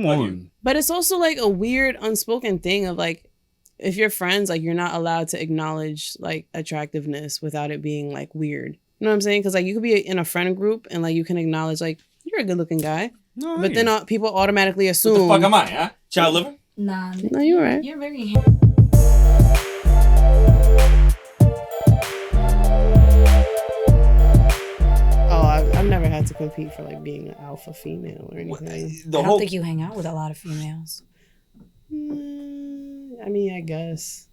Come on. But it's also like a weird unspoken thing of like, if you're friends, like you're not allowed to acknowledge like attractiveness without it being like weird. You know what I'm saying? Because like you could be in a friend group and like you can acknowledge like you're a good looking guy, No, but then people automatically assume. What the fuck am I, huh? Child liver? Nah. No, you're right. You're very. I've never had to compete for like being an alpha female or anything. I don't think you hang out with a lot of females. I mean, I guess.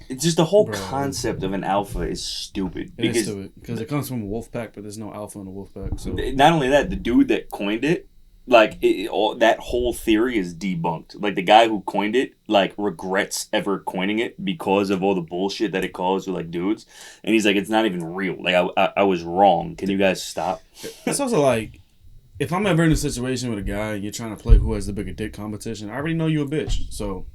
It's just the whole concept of an alpha is stupid. Because it comes from a wolf pack, but there's no alpha in a wolf pack. So not only that, the dude that coined it, like that whole theory is debunked. Like the guy who coined it, like regrets ever coining it because of all the bullshit that it caused with like dudes. And he's like, it's not even real. Like I was wrong. Can you guys stop? It's also like, if I'm ever in a situation with a guy and you're trying to play who has the bigger dick competition, I already know you a bitch. So.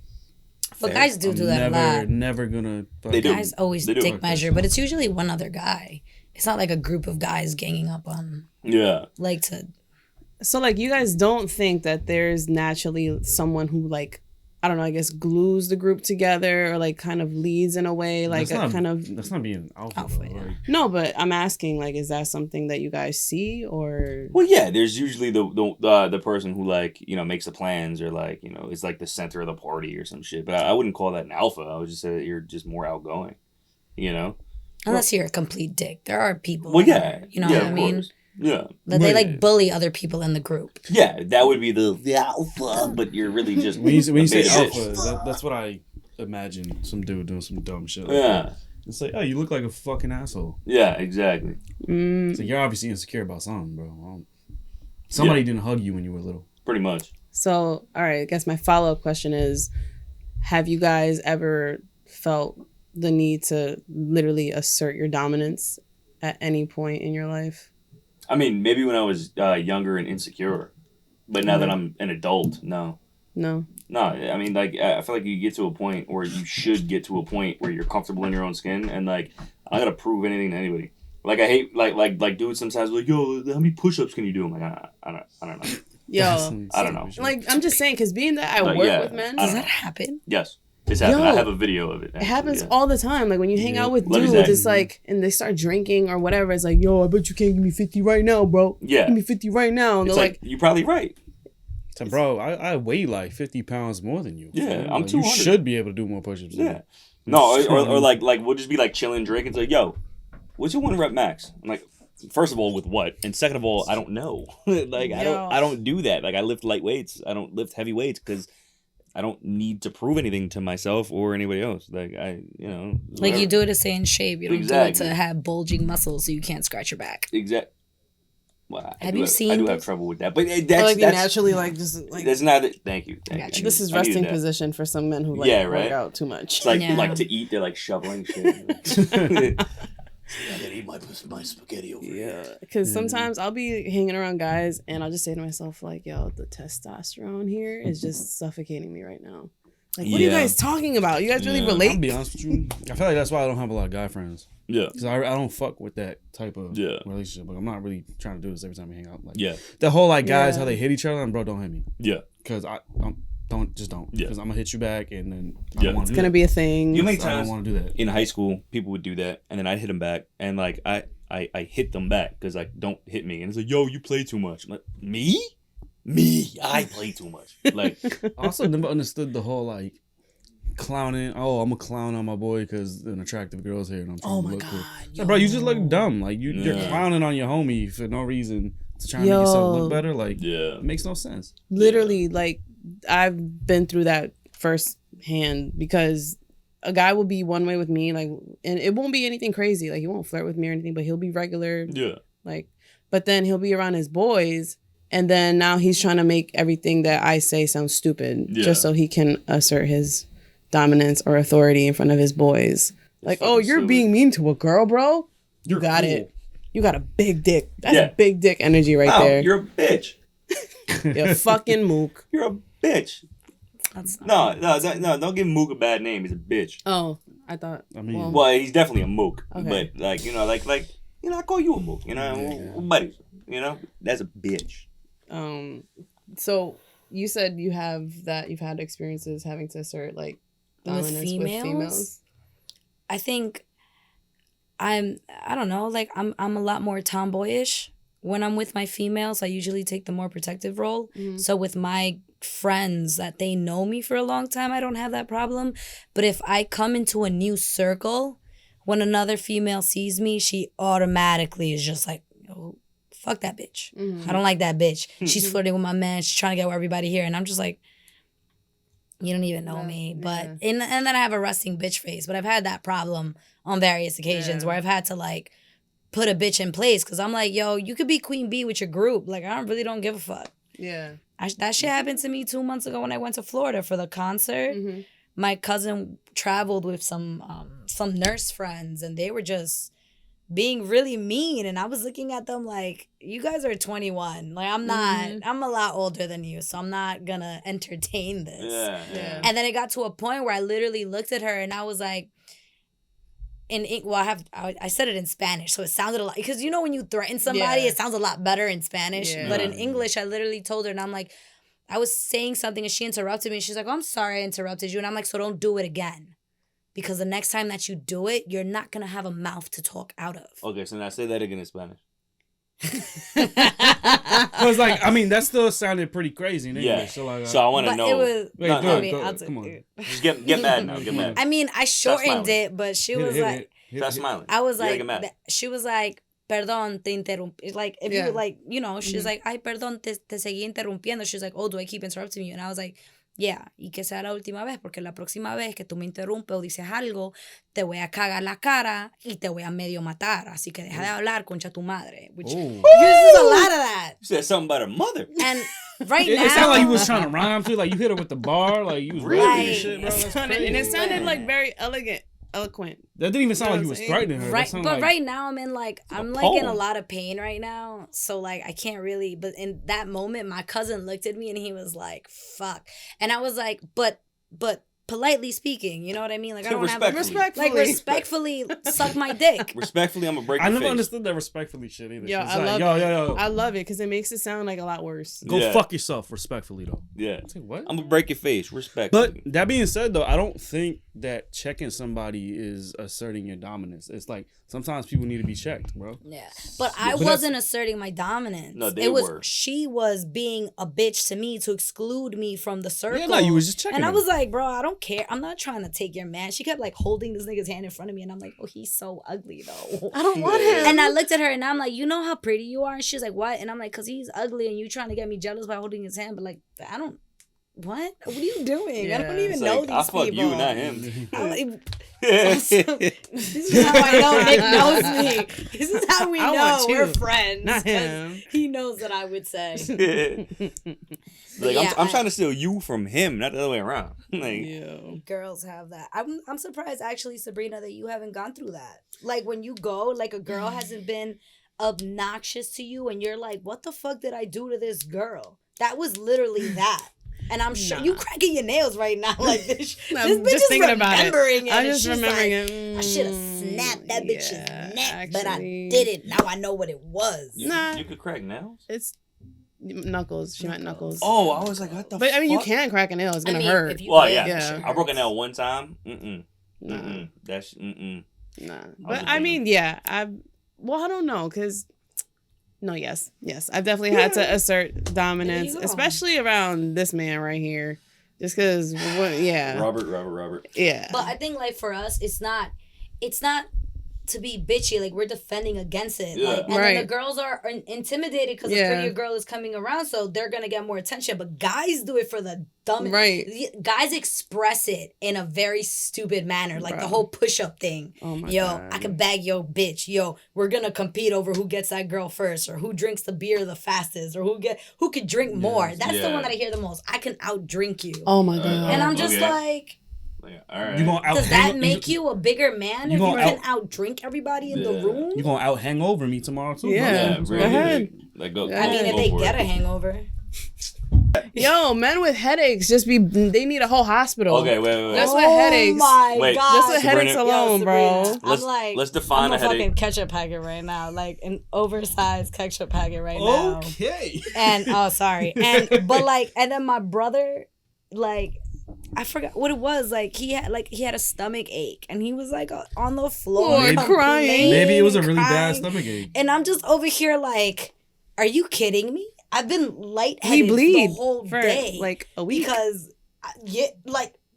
But guys do that a lot. Never gonna. Guys always dick measure, but it's usually one other guy. It's not like a group of guys ganging up on. Yeah. Like to. So like you guys don't think that there's naturally someone who like, I don't know, I guess glues the group together or like kind of leads in a way like that's not being an alpha yeah. right? No, but I'm asking like, is that something that you guys see or? Well, yeah, there's usually the person who like, you know, makes the plans or like, you know, is like the center of the party or some shit. But I wouldn't call that an alpha. I would just say that you're just more outgoing, you know? Unless you're a complete dick. There are people. Well, yeah. You know what I mean? Course. Yeah. That they like bully other people in the group. Yeah, that would be the alpha, but you're really just... When you say alpha, that's what I imagine. Some dude doing some dumb shit. Like that. It's like, oh, you look like a fucking asshole. Yeah, exactly. So you're obviously insecure about something, bro. Somebody didn't hug you when you were little. Pretty much. So, all right, I guess my follow-up question is, have you guys ever felt the need to literally assert your dominance at any point in your life? I mean, maybe when I was younger and insecure, but now that I'm an adult, no. No. No, I mean, like, I feel like you get to a point, or you should get to a point where you're comfortable in your own skin, and like, I gotta prove anything to anybody. Like, I hate, like dudes sometimes like, yo, how many push-ups can you do? I'm like, I don't know. Yo, I don't know. Like, I'm just saying, because being that I work with men, does that happen? Yes. It's happened. I have a video of it. Actually, it happens all the time. Like when you hang out with dudes, it's like, and they start drinking or whatever. It's like, yo, I bet you can't give me 50 right now, bro. Yeah. Give me 50 right now. And it's they're like, you're probably right. So, bro, I weigh like 50 pounds more than you. Yeah, so, I'm 200. You should be able to do more push-ups. Yeah. No, or like we'll just be like chilling, drinking. It's like, yo, what's your 1 rep max? I'm like, first of all, with what? And second of all, I don't know. Like, I don't do that. Like, I lift light weights. I don't lift heavy weights because I don't need to prove anything to myself or anybody else. Like, Like, you do it to stay in shape. You don't do it to have bulging muscles so you can't scratch your back. Exactly. Well, I do have trouble with that, but that's like you naturally like just like that's not it. Thank you. This is resting position for some men who like work out too much. Like to eat, they're like shoveling shit. I gotta eat my spaghetti over here. Yeah, because sometimes I'll be hanging around guys and I'll just say to myself like, yo, the testosterone here is just suffocating me right now. Like, what are you guys talking about? You guys really relate? I'll be honest with you. I feel like that's why I don't have a lot of guy friends. Yeah. Because I don't fuck with that type of relationship. Like, I'm not really trying to do this every time we hang out. Like, yeah. The whole, like, guys, how they hit each other, and bro, don't hit me. Yeah. Because I don't. Because I'm going to hit you back, and then I don't want to do that. It's going to be a thing. You make times I don't want to do that. In high school, people would do that, and then I'd hit them back, and, like, I hit them back, because, like, don't hit me. And it's like, yo, you play too much. I'm like, me? I play too much. Like, I also never understood the whole, like, clowning. Oh, I'm a clown on my boy because an attractive girl's here and I'm trying to look cool. So, bro, you just look dumb. Like you're clowning on your homie for no reason to try and make yourself look better. Like, it makes no sense. Literally, like I've been through that firsthand because a guy will be one way with me, like, and it won't be anything crazy. Like he won't flirt with me or anything, but he'll be regular. Yeah. Like, but then he'll be around his boys. And then now he's trying to make everything that I say sound stupid just so he can assert his dominance or authority in front of his boys. Like, oh, you're being mean to a girl, bro? You got it. You got a big dick. That's big dick energy right there. You're a bitch. You're a fucking mook. You're a bitch. No, don't give Mook a bad name. He's a bitch. Oh, I thought. I mean, well, he's definitely a mook. Okay. But like, I call you a mook. We're buddies. That's a bitch. So you said you've had experiences having to assert like dominance with females. I think I don't know, like I'm a lot more tomboyish. When I'm with my females, I usually take the more protective role. Mm-hmm. So with my friends that they know me for a long time, I don't have that problem. But if I come into a new circle, when another female sees me, she automatically is just like, oh, fuck that bitch. Mm-hmm. I don't like that bitch. She's flirting with my man. She's trying to get with everybody here. And I'm just like, you don't even know me. But and then I have a resting bitch face. But I've had that problem on various occasions where I've had to like put a bitch in place. Because I'm like, yo, you could be queen bee with your group. Like, I really don't give a fuck. Yeah. That shit happened to me 2 months ago when I went to Florida for the concert. Mm-hmm. My cousin traveled with some nurse friends, and they were just being really mean. And I was looking at them like, you guys are 21. Like, I'm not, I'm a lot older than you, so I'm not gonna entertain this. Yeah. And then it got to a point where I literally looked at her and I was like, I said it in Spanish, so it sounded a lot, because you know when you threaten somebody, it sounds a lot better in Spanish. Yeah. But in English, I literally told her, and I'm like, I was saying something and she interrupted me. And she's like, oh, I'm sorry I interrupted you. And I'm like, so don't do it again. Because the next time that you do it, you're not going to have a mouth to talk out of. Okay, so now say that again in Spanish. Because, like, I mean, that still sounded pretty crazy in English. Yeah. So I want to know. It was, wait, come on. Just get mad now. Get mad. I mean, I shortened it, but she was like... Stop smiling. I was like... She was like... Perdón, te interrumpí. Like, if you, like, you know, she's like, ay, perdón, te seguí interrumpiendo. She's like, oh, do I keep interrupting you? And I was like, yeah, y que sea la última vez, porque la próxima vez que tú me interrumpes o dices algo, te voy a cagar la cara y te voy a medio matar. Así que deja de hablar, concha tu madre. Which uses a lot of that. You said something about her mother. And right now... It sounded like you was trying to rhyme, too. Like, you hit her with the bar. Like, you was rapping and shit, bro. And it sounded, like, very eloquent. That didn't even sound like you was threatening her. Right, but right now I'm in like in a lot of pain right now. So like I can't really. But in that moment, my cousin looked at me and he was like, "Fuck," and I was like, "But politely speaking, you know what I mean? Like I don't have respectfully suck my dick. Respectfully, I'm gonna break. I never face. Understood that respectfully shit either. Yo, I love it because it makes it sound like a lot worse. Go fuck yourself, respectfully though. Yeah. Say what? I'm gonna break your face, respectfully. But that being said, though, I don't think that checking somebody is asserting your dominance. It's like sometimes people need to be checked, bro. Yeah, but I wasn't asserting my dominance. No, they were. She was being a bitch to me to exclude me from the circle. Yeah, no, you was just checking. And I was like, bro, I don't care. I'm not trying to take your man. She kept like holding this nigga's hand in front of me, and I'm like, oh, he's so ugly though. I don't want him. And I looked at her, and I'm like, you know how pretty you are? And she's like, what? And I'm like, cause he's ugly, and you trying to get me jealous by holding his hand, but like, I don't. What are you doing? Yeah. I don't even know these people. I fuck you, not him. This is how I know Nick knows me. This is how we know we're friends. Not him. He knows that I would say. Like I'm trying to steal you from him, not the other way around. Like girls have that. I'm surprised actually, Sabrina, that you haven't gone through that. Like when you go, like a girl hasn't been obnoxious to you, and you're like, what the fuck did I do to this girl? That was literally that. And I'm sure you cracking your nails right now like this. This bitch is remembering it. I'm just remembering it. I should have snapped that bitch's neck, but I didn't. Now I know what it was. You could crack nails? It's knuckles. She meant knuckles. Oh, I was like, what the fuck? But I mean, you can crack a nail. It's going to hurt. Well, yeah. I broke a nail one time. That's, Nah. But I mean, yeah. I don't know, because... No, yes. I've definitely had to assert dominance, especially around this man right here. Just because, Robert. Yeah. But I think, like, for us, it's not to be bitchy. Like, we're defending against it. Yeah. Like, and then the girls are intimidated because a prettier girl is coming around, so they're going to get more attention. But guys do it for the dumb... Right. Guys express it in a very stupid manner. Like, the whole push-up thing. Oh, my God. I can bag your bitch. Yo, we're going to compete over who gets that girl first, or who drinks the beer the fastest, or who could drink more. That's the one that I hear the most. I can outdrink you. Oh, my God. And I'm just like... All right. Does that make you a bigger man if you can outdrink everybody in the room? You're going to out hangover me tomorrow, too. Yeah. Go ahead. If they get a hangover. Yo, men with headaches they need a whole hospital. Okay, wait. Just with headaches. Oh my God. Just with headaches alone, bro. Let's define a headache. Fucking ketchup packet right now, like an oversized ketchup packet right now. Okay. And sorry, and then my brother, like, I forgot what it was. Like he had a stomach ache, and he was like on the floor crying. Maybe it was a really bad stomach ache. And I'm just over here like, are you kidding me? I've been lightheaded the whole day, like a week, because I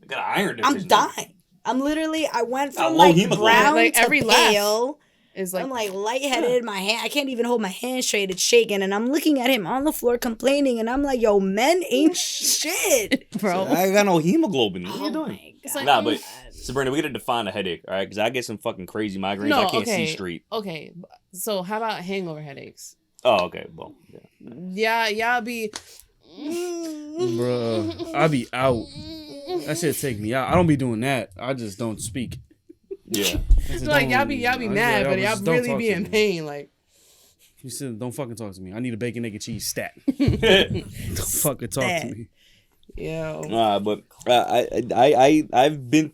got an iron deficiency. I'm dying. I'm literally. I went from low like hemoglobin. brown like to every pale. Is like, I'm like lightheaded. My hand, I can't even hold my hand straight. It's shaking, and I'm looking at him on the floor complaining, and I'm like, "Yo, men ain't shit, bro. I got no hemoglobin. What are you doing?" Like, nah, but Sabrina, we gotta define a headache, all right? Because I get some fucking crazy migraines. No, I can't okay. see straight. Okay, so how about hangover headaches? Oh, okay. Well, yeah, y'all be, bruh, I be out. That shit take me out. I don't be doing that. I just don't speak. Yeah. Like y'all be mad, but y'all really be in pain. Like, you said, don't fucking talk to me. I need a bacon, egg, and cheese stat. Don't fucking talk to me. Yeah. But I've been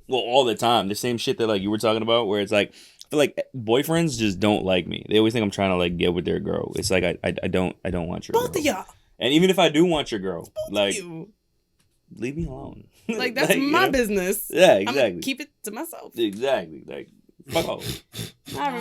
all the time the same shit that like you were talking about, where it's like, I feel like boyfriends just don't like me. They always think I'm trying to like get with their girl. It's like I don't want your Both girl. of y'all. And even if I do want your girl, like, leave me alone. Like that's my business. Yeah, exactly. I'm gonna keep it to myself. Exactly. Like, fuck off.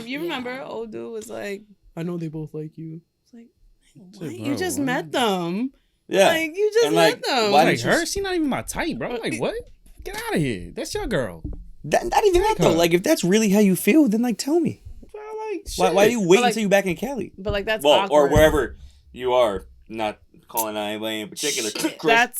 You remember old dude was like, I know they both like you. It's like, what? Shit, You just what? met them. Yeah. Like you just met them. Why like her? She not even my type, bro. Like what? Get out of here. That's your girl. Not even that though. Like if that's really how you feel, then like tell me. Bro, like, why do you wait until you back in Cali? But like that's awkward. Or wherever you are. Not calling out anybody in particular.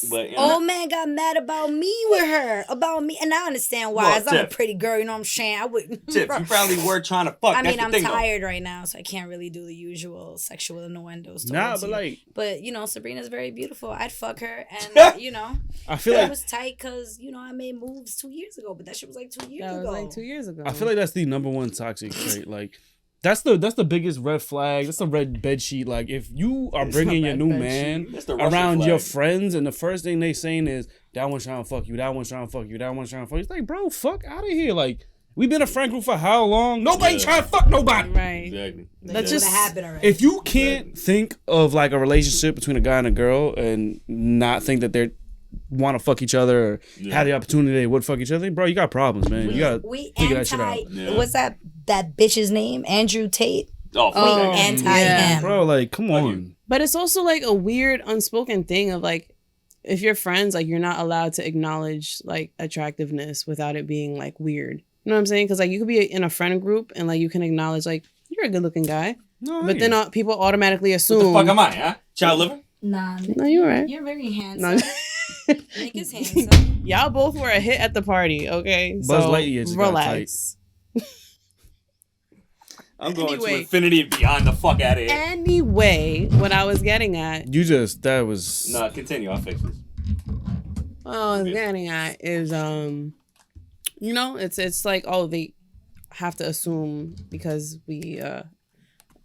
But, old man got mad about me with her. About me. And I understand why. As I'm a pretty girl, you know what I'm saying? I wouldn't. Tiff, you probably were trying to fuck. I mean, I'm tired right now, so I can't really do the usual sexual innuendos. Nah, but like. But, you know, Sabrina's very beautiful. I'd fuck her. And, you know. I feel like. It was tight because, you know, I made moves 2 years ago. But that shit was like 2 years ago. That was like 2 years ago. I feel like that's the number one toxic trait. Like. That's the biggest red flag. That's the red bed sheet. Like if you are bringing your new man around your friends, and the first thing they saying is that one's trying to fuck you, that one's trying to fuck you, that one's trying to fuck you. It's like, bro, fuck out of here. Like we've been a friend group for how long? Nobody trying to fuck nobody. Right. Exactly. That's just happened already. If you can't think of like a relationship between a guy and a girl and not think that they're want to fuck each other or have the opportunity they would fuck each other, bro, you got problems, man. You got to figure that shit out. What's that bitch's name? Andrew Tate? Oh, anti-him. Bro, like, come on. But it's also like a weird unspoken thing of like, if you're friends, like you're not allowed to acknowledge like attractiveness without it being like weird. You know what I'm saying? Because like you could be in a friend group and like you can acknowledge like you're a good looking guy, but then people automatically assume. What the fuck am I? Huh? Child liver? Nah, no, you're right. You're very handsome. Nick is handsome. Y'all both were a hit at the party, okay? Buzz so Lightyear just relax. I'm going to infinity and beyond the fuck out of here. Anyway, what I was getting at. That was. No, continue. I'll fix this. What I was getting at is, you know, it's like, oh, they have to assume because we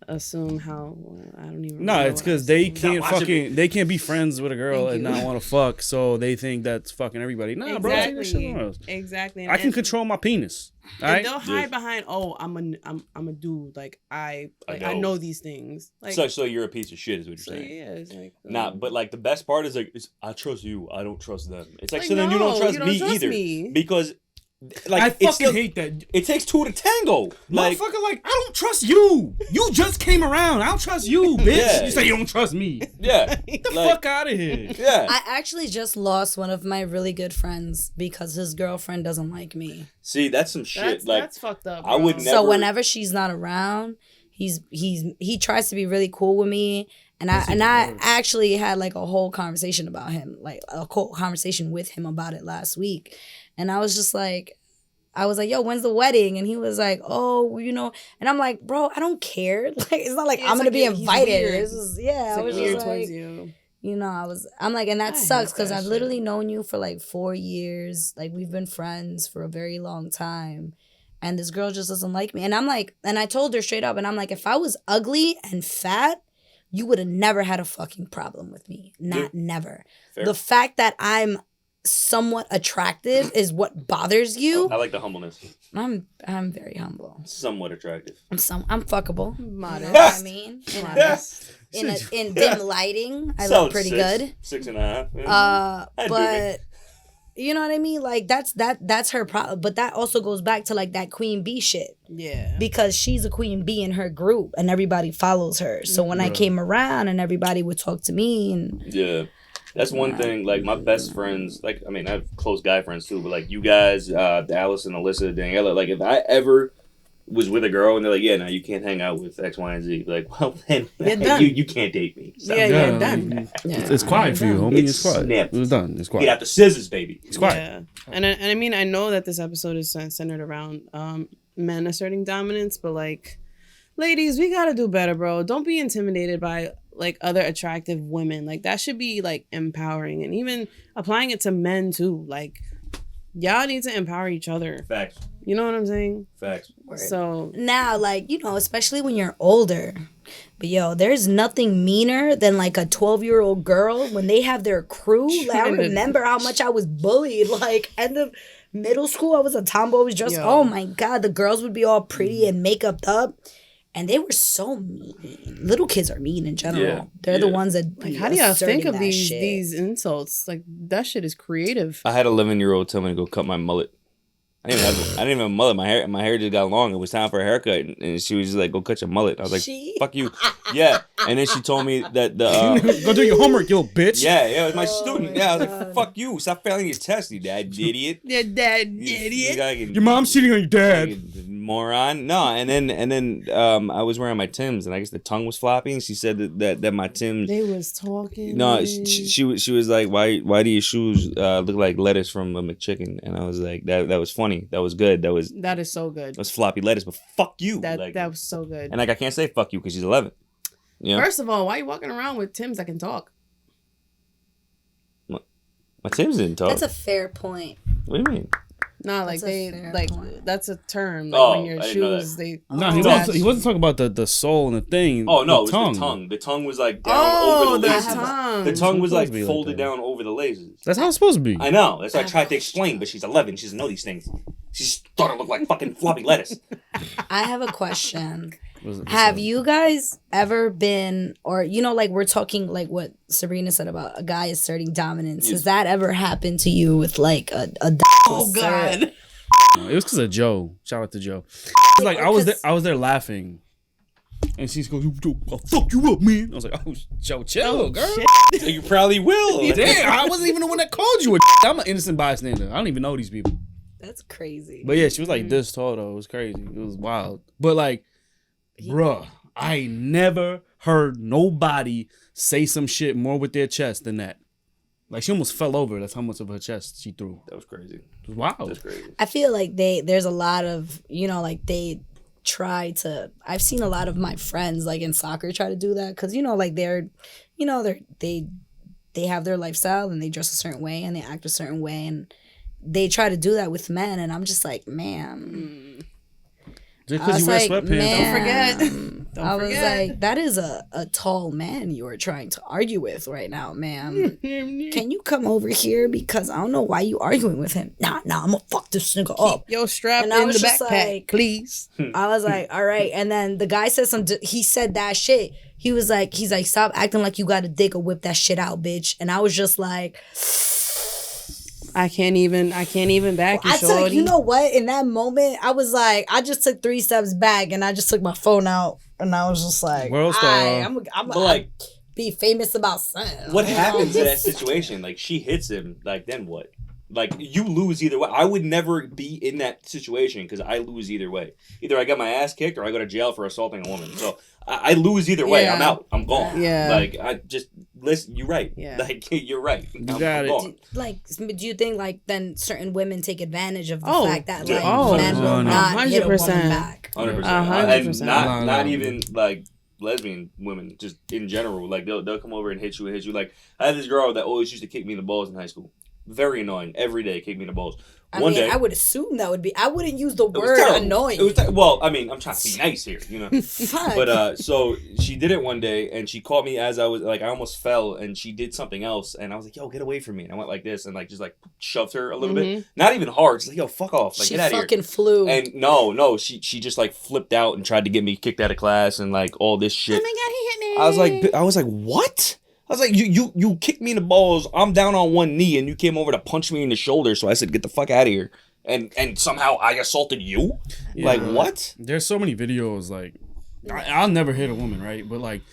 assume how I don't even. No, it's because they can't be friends with a girl and not want to fuck, so they think that's fucking everybody. Nah, exactly. bro, exactly. I can control my penis. And they'll hide behind, oh, I'm a dude. Like I know these things. Like so you're a piece of shit, is what you're saying. Yeah, it's like nah, but like the best part is like I trust you, I don't trust them. It's like so then you don't trust me either because. Like I fucking hate that. It takes two to tango. Like, motherfucker, like I don't trust you. You just came around. I don't trust you, bitch. Yeah. You say you don't trust me. Yeah, get the fuck out of here. Yeah. I actually just lost one of my really good friends because his girlfriend doesn't like me. See, that's some shit. That's fucked up. Bro. I would never. So whenever she's not around, he tries to be really cool with me. And I actually had like a whole conversation about him, like a whole conversation with him about it last week. And I was just like, yo, when's the wedding? And he was like, oh, you know. And I'm like, bro, I don't care. Like, it's not like I'm going to be invited. It's just, I was weird just towards like, you know, I'm like, and that sucks because I've literally known you for like 4 years. Like, we've been friends for a very long time. And this girl just doesn't like me. And I'm like, and I told her straight up, and I'm like, if I was ugly and fat, you would have never had a fucking problem with me. Never. Fair. The fact that I'm somewhat attractive is what bothers you. I like the humbleness. I'm very humble. Somewhat attractive. I'm fuckable. Modest. You know what I mean? Modest. In dim lighting, I look pretty good. 6.5. But you know what I mean? Like that's her problem. But that also goes back to like that queen bee shit. Yeah. Because she's a queen bee in her group and everybody follows her. So when I came around and everybody would talk to me and that's one thing. Like my best friends, like I mean, I have close guy friends too, but like you guys, Alice and Alyssa, Daniela, like if I ever was with a girl and they're like, yeah, no, you can't hang out with X, Y, and Z. Like, well, then you can't date me. So. Yeah, you're done. It's quiet for you, homie. It's quiet. Snapped. It's done. It's quiet. Get out the scissors, baby. It's quiet. Yeah. And I mean, I know that this episode is centered around men asserting dominance, but like, ladies, we gotta do better, bro. Don't be intimidated by like other attractive women. Like that should be like empowering, and even applying it to men too. Like, y'all need to empower each other. Facts. You know what I'm saying? Facts. So now, like, you know, especially when you're older. But yo, there's nothing meaner than like a 12-year-old girl when they have their crew. Like, I remember how much I was bullied. Like end of middle school, I was a tomboy. I was just, oh my God, the girls would be all pretty and makeup up. And they were so mean. Little kids are mean in general. Yeah, They're the ones that like. How do y'all think of these insults? Like that shit is creative. I had an 11-year-old tell me to go cut my mullet. I didn't even have a mullet. My hair just got long. It was time for a haircut, and she was just like, "Go cut your mullet." I was like, "Fuck you." Yeah, and then she told me that the go do your homework, you little bitch. Yeah, it was my student. Yeah, I was like, "Fuck you! Stop failing your test, you dad, idiot." Your dad, idiot. Your mom's cheating on your dad. Moron. No, and then I was wearing my Timbs, and I guess the tongue was floppy, and she said that my Timbs. They was talking. No, she was like, why do your shoes look like lettuce from a McChicken? And I was like, that was funny. That was good. That is so good. That was floppy lettuce, but fuck you. That was so good. And like I can't say fuck you because she's 11. You know? First of all, why are you walking around with Timbs that can talk? My Timbs didn't talk. That's a fair point. What do you mean? No, like that's a term. Like when your shoes they. No, he wasn't talking about the soul and the thing. Oh no, it was tongue. The tongue. The tongue was like down over the laces. The tongue was like folded down over the laces. That's how it's supposed to be. I know. That's what I tried to explain, but she's 11. She doesn't know these things. She just thought it looked like fucking floppy lettuce. I have a question. Have you guys ever been, or you know, like we're talking like what Sabrina said about a guy asserting dominance? Has that ever happened to you with like a oh God. It was because of Joe. Shout out to Joe. Like I was there laughing, and she's going, "I'll fuck you up, man." I was like, "Oh, Joe, chill, girl." So you probably will. Damn, I wasn't even the one that called you. I'm an innocent bystander. I don't even know these people. That's crazy. But yeah, she was like this tall though. It was crazy. It was wild. But like, bruh, I never heard nobody say some shit more with their chest than that. Like she almost fell over. That's how much of her chest she threw. That was crazy. It was wild. That's crazy. I feel like there's a lot of, you know, like they try to. I've seen a lot of my friends like in soccer try to do that because you know like they have their lifestyle and they dress a certain way and they act a certain way and they try to do that with men and I'm just like, man. Just because you wear sweatpants. Don't forget. I was like, that is a tall man you are trying to argue with right now, ma'am. Can you come over here? Because I don't know why you arguing with him. Nah, I'm gonna fuck this nigga up. Keep your strap in the backpack, like, please. I was like, all right. And then the guy said he said that shit. He's like, stop acting like you got a dick or whip that shit out, bitch. And I was just like, I can't even back you, shorty. Like, you know what? In that moment, I was like, I just took 3 steps back and I just took my phone out and I was just like, World star. I'm like, be famous about something. What happens in that situation? Like she hits him. Like then what? Like you lose either way. I would never be in that situation because I lose either way. Either I get my ass kicked or I go to jail for assaulting a woman. So I lose either way. I'm out. I'm gone. Yeah. Like I just listen. You're right. Yeah. Like you're right. You got it. Do you think like then certain women take advantage of the fact that like men will not hit a woman back? 100%. And not even like lesbian women, just in general. Like they'll come over and hit you. Like I had this girl that always used to kick me in the balls in high school. Very annoying. Every day, kick me in the balls. One day, I would assume that would be. I wouldn't use the word annoying. Well, I mean, I'm trying to be nice here, you know. But so she did it one day, and she caught me as I was like, I almost fell, and she did something else, and I was like, "Yo, get away from me!" And I went like this, and like just like shoved her a little bit, not even hard. She's like, "Yo, fuck off!" Like, she get out of here. Fucking flew. And no, she just like flipped out and tried to get me kicked out of class and like all this shit. Oh my god, he hit me! I was like, what? I was like, you kicked me in the balls. I'm down on one knee, and you came over to punch me in the shoulder. So I said, get the fuck out of here. And somehow I assaulted you? Yeah. Like, what? There's so many videos, like, I'll never hit a woman, right? But, like,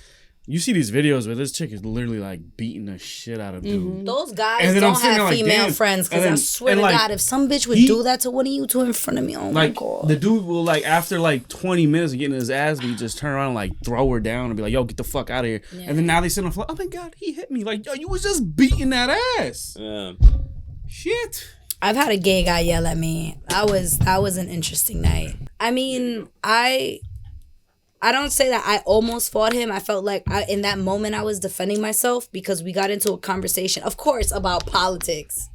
you see these videos where this chick is literally, like, beating the shit out of dude. Those guys don't have female friends, because I swear to God, if some bitch would do that to one of you two in front of me, oh my God. The dude will, like, after, like, 20 minutes of getting his ass beat, just turn around and, like, throw her down and be like, yo, get the fuck out of here. Yeah. And then now they sit on the floor, oh my God, he hit me. Like, yo, you was just beating that ass. Yeah. Shit. I've had a gay guy yell at me. That was an interesting night. I mean, I don't say that I almost fought him. I felt like in that moment I was defending myself because we got into a conversation, of course, about politics.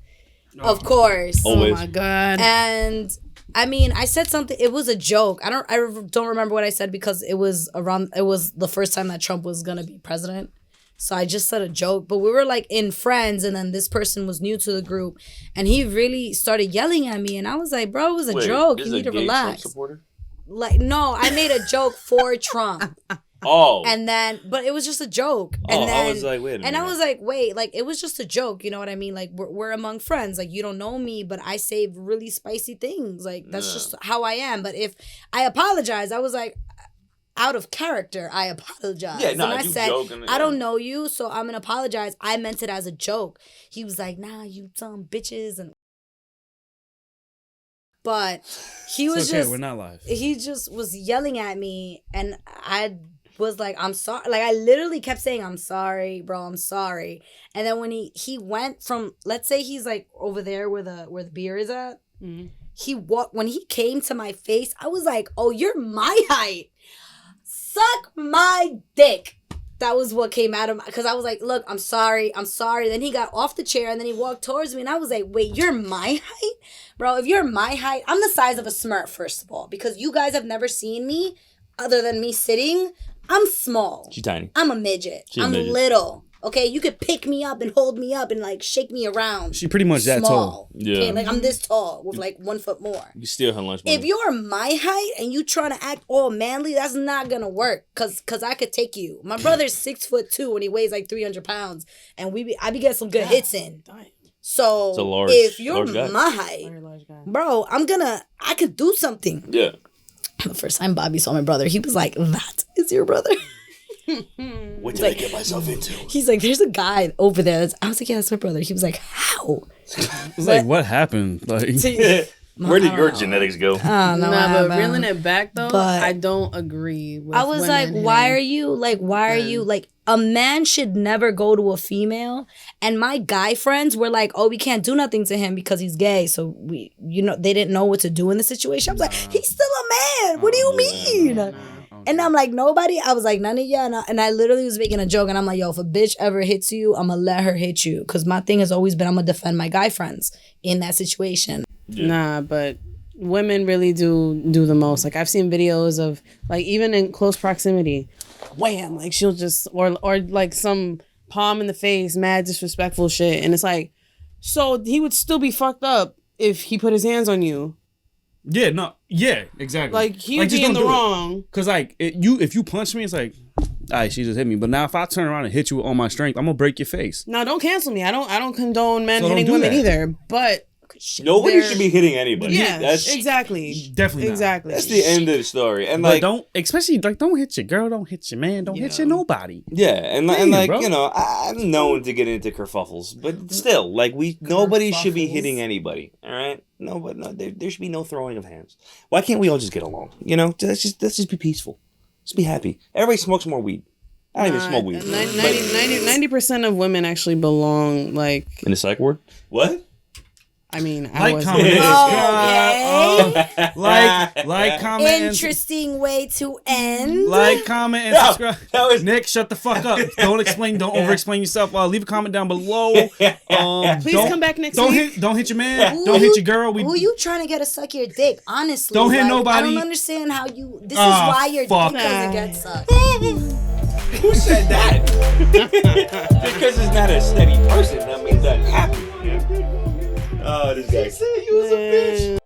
Of course. Always. Oh my God. And I mean, I said something. It was a joke. I don't remember what I said because it was the first time that Trump was gonna be president. So I just said a joke, but we were like in friends, and then this person was new to the group, and he really started yelling at me, and I was like, "Bro, it was a joke. You need to relax." Trump supporter? Like, no, I made a joke for Trump. Oh. And then, but it was just a joke. Oh, and then, I was like, wait a minute. And I was like, wait, like it was just a joke. You know what I mean? Like we're among friends. Like you don't know me, but I say really spicy things. Like that's just how I am. But if I apologize, I was like, out of character, I apologize. Yeah, no, and I said, I don't know you, so I'm gonna apologize. I meant it as a joke. He was like, nah, you dumb bitches. But he was just, we're not live. He just was yelling at me, and I was like, I'm sorry. Like I literally kept saying, I'm sorry, bro, I'm sorry. And then when he went from, let's say he's like over there where the beer is at. Mm-hmm. When he came to my face, I was like, oh, you're my height. Suck my dick. That was what came out of my, because I was like, look, I'm sorry. Then he got off the chair and then he walked towards me and I was like, wait, you're my height? Bro, if you're my height, I'm the size of a Smurf, first of all, because you guys have never seen me other than me sitting. I'm small. She's tiny. I'm a midget. I'm little. Okay, you could pick me up and hold me up and like shake me around. She pretty much that tall. Yeah. Okay, like I'm this tall with like 1 foot more. You steal her lunch money. If you're my height and you trying to act all manly, that's not gonna work. Cause I could take you. My brother's 6'2" and he weighs like 300 pounds, and I be getting some good hits in. So if you're my height, bro, I could do something. Yeah. The first time Bobby saw my brother, he was like, "That is your brother." What did I get myself into? He's like, there's a guy over there. I was like, yeah, that's my brother. He was like, how? It's like, what happened? Like, where did your genetics go? I don't know. But reeling it back though, I don't agree with I was like, why are you like, a man should never go to a female. And my guy friends were like, oh, we can't do nothing to him because he's gay. So they didn't know what to do in the situation. I was like, he's still a man. What do you mean? And I'm like, nobody. I was like, none of y'all. And I literally was making a joke. And I'm like, yo, if a bitch ever hits you, I'm going to let her hit you. Because my thing has always been, I'm going to defend my guy friends in that situation. Yeah. Nah, but women really do the most. Like, I've seen videos of, like, even in close proximity, wham, like, she'll just, or like, some palm in the face, mad disrespectful shit. And it's like, so he would still be fucked up if he put his hands on you. Yeah, no, yeah, exactly. Like, he would be in the wrong. Because, like, if you punch me, it's like, all right, she just hit me. But now if I turn around and hit you with all my strength, I'm going to break your face. No, don't cancel me. I don't condone men hitting women either. But nobody should be hitting anybody. Yeah, exactly. Definitely exactly. That's the end of the story. And like, don't hit your girl, don't hit your man, don't hit your nobody. Yeah, and like, bro. You know, I'm known to get into kerfuffles, but still, like, nobody should be hitting anybody. All right, no, there should be no throwing of hands. Why can't we all just get along? You know, let's just be peaceful. Just be happy. Everybody smokes more weed. I don't even smoke weed. 90% of women actually belong, like, in the psych ward. What? I mean, I like, was comment, and subscribe. Okay. Like, comment, Interesting way to end. Like, comment, and subscribe. Nick, shut the fuck up. Don't over-explain yourself. Leave a comment down below. Please come back next week. Don't hit your man. Don't hit your girl. Who you trying to get to suck your dick? Honestly, don't hit nobody. I don't understand how you. This is why your dick doesn't get sucked. Who said that? Just because it's not a steady person, that means that happens. Oh, this guy. He said you was a bitch.